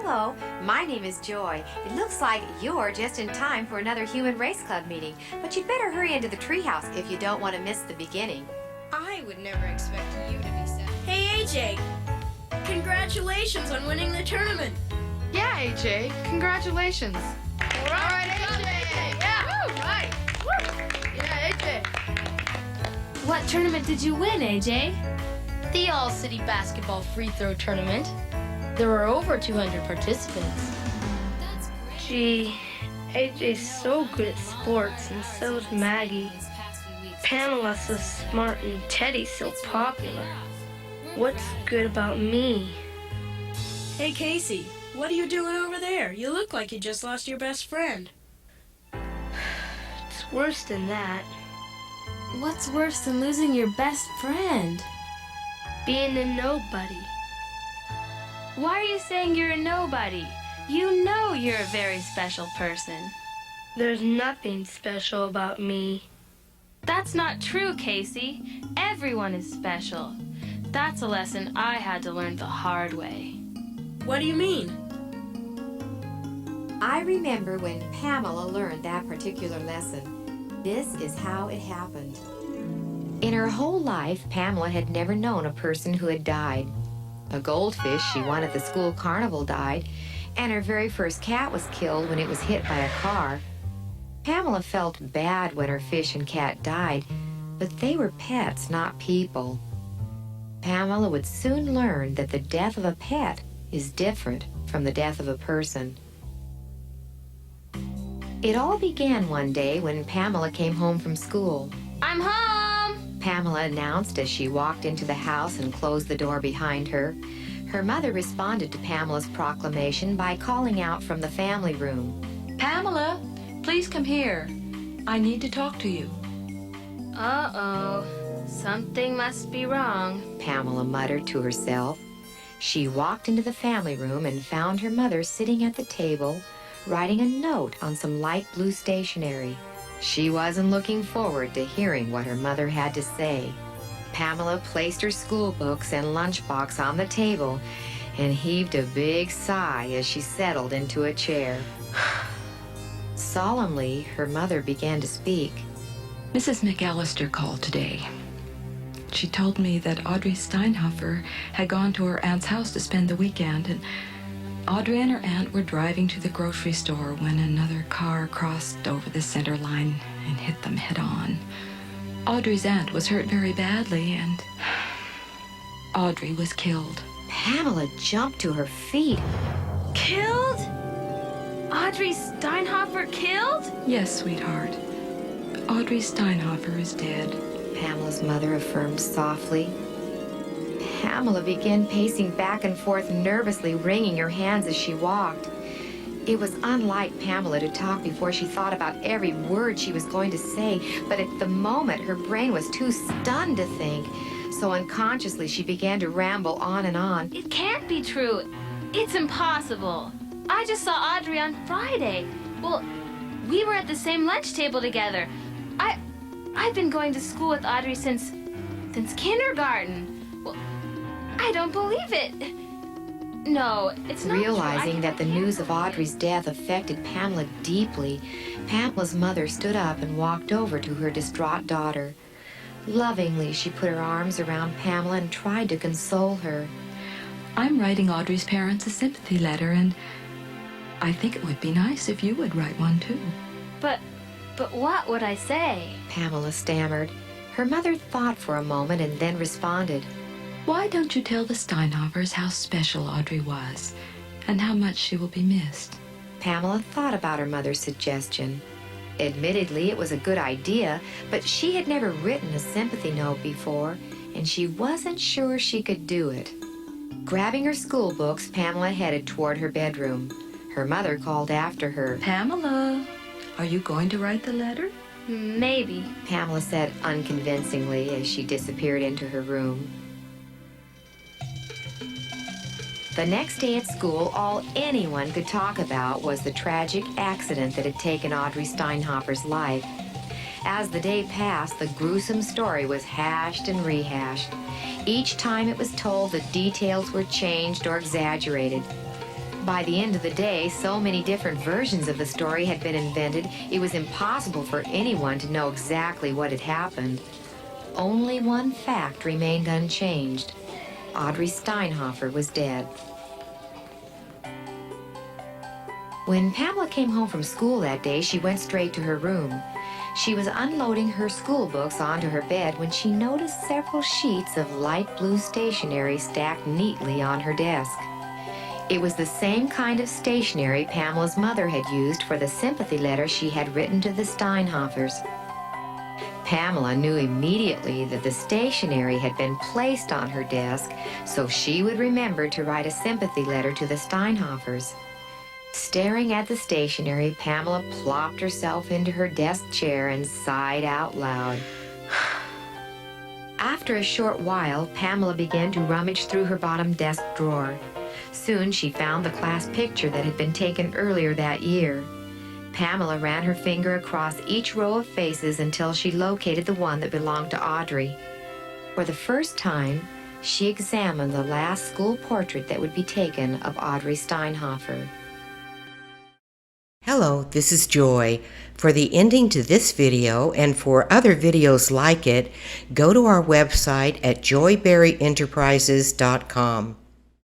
Hello, my name is Joy. It looks like you're just in time for another Human Race Club meeting, but you'd better hurry into the treehouse if you don't want to miss the beginning. I would never expect you to be sad. Hey, AJ! Congratulations on winning the tournament! Yeah, AJ, congratulations. All right, AJ! Yeah! Woo! Right! Woo! Yeah, AJ! What tournament did you win, AJ? The All-City Basketball Free Throw Tournament. There were over 200 participants. Gee, AJ's so good at sports, and so is Maggie. Pamela's so smart, and Teddy's so popular. What's good about me? Hey, Casey, what are you doing over there? You look like you just lost your best friend. It's worse than that. What's worse than losing your best friend? Being a nobody. Why are you saying you're a nobody? You know you're a very special person. There's nothing special about me. That's not true, Casey. Everyone is special. That's a lesson I had to learn the hard way. What do you mean? I remember when Pamela learned that particular lesson. This is how it happened. In her whole life, Pamela had never known a person who had died. A goldfish she won at the school carnival died, and her very first cat was killed when it was hit by a car. Pamela felt bad when her fish and cat died, but they were pets, not people. Pamela would soon learn that the death of a pet is different from the death of a person. It all began one day when Pamela came home from school. I'm home! Pamela announced as she walked into the house and closed the door behind her. Her mother responded to Pamela's proclamation by calling out from the family room. Pamela, please come here. I need to talk to you. Uh-oh. Something must be wrong. Pamela muttered to herself. She walked into the family room and found her mother sitting at the table, writing a note on some light blue stationery. She wasn't looking forward to hearing what her mother had to say. Pamela placed her school books and lunchbox on the table and heaved a big sigh as she settled into a chair. Solemnly, her mother began to speak. Mrs. McAllister called today. She told me that Audrey Steinhofer had gone to her aunt's house to spend the weekend, and Audrey and her aunt were driving to the grocery store when another car crossed over the center line and hit them head-on. Audrey's aunt was hurt very badly, and Audrey was killed. Pamela jumped to her feet. Killed? Audrey Steinhofer killed? Yes, sweetheart. Audrey Steinhofer is dead. Pamela's mother affirmed softly. Pamela began pacing back and forth nervously, wringing her hands as she walked. It was unlike Pamela to talk before she thought about every word she was going to say, but at the moment her brain was too stunned to think. So unconsciously she began to ramble on and on. It can't be true. It's impossible. I just saw Audrey on Friday. Well, we were at the same lunch table together. I've been going to school with Audrey since kindergarten. Well, I don't believe it. No, it's not Realizing true. that the news of Audrey's death affected Pamela deeply, Pamela's mother stood up and walked over to her distraught daughter. Lovingly, she put her arms around Pamela and tried to console her. I'm writing Audrey's parents a sympathy letter, and I think it would be nice if you would write one, too. But what would I say? Pamela stammered. Her mother thought for a moment and then responded. Why don't you tell the Steinhofers how special Audrey was and how much she will be missed? Pamela thought about her mother's suggestion. Admittedly, it was a good idea, but she had never written a sympathy note before, and she wasn't sure she could do it. Grabbing her school books, Pamela headed toward her bedroom. Her mother called after her. Pamela, are you going to write the letter? Maybe. Pamela said unconvincingly as she disappeared into her room. The next day at school, all anyone could talk about was the tragic accident that had taken Audrey Steinhofer's life. As the day passed, the gruesome story was hashed and rehashed. Each time it was told, the details were changed or exaggerated. By the end of the day, so many different versions of the story had been invented, it was impossible for anyone to know exactly what had happened. Only one fact remained unchanged. Audrey Steinhofer was dead. When Pamela came home from school that day, she went straight to her room. She was unloading her school books onto her bed when she noticed several sheets of light blue stationery stacked neatly on her desk. It was the same kind of stationery Pamela's mother had used for the sympathy letter she had written to the Steinhofers. Pamela knew immediately that the stationery had been placed on her desk so she would remember to write a sympathy letter to the Steinhofers. Staring at the stationery, Pamela plopped herself into her desk chair and sighed out loud. After a short while, Pamela began to rummage through her bottom desk drawer. Soon she found the class picture that had been taken earlier that year. Pamela ran her finger across each row of faces until she located the one that belonged to Audrey. For the first time, she examined the last school portrait that would be taken of Audrey Steinhofer. Hello, this is Joy. For the ending to this video and for other videos like it, go to our website at joyberryenterprises.com.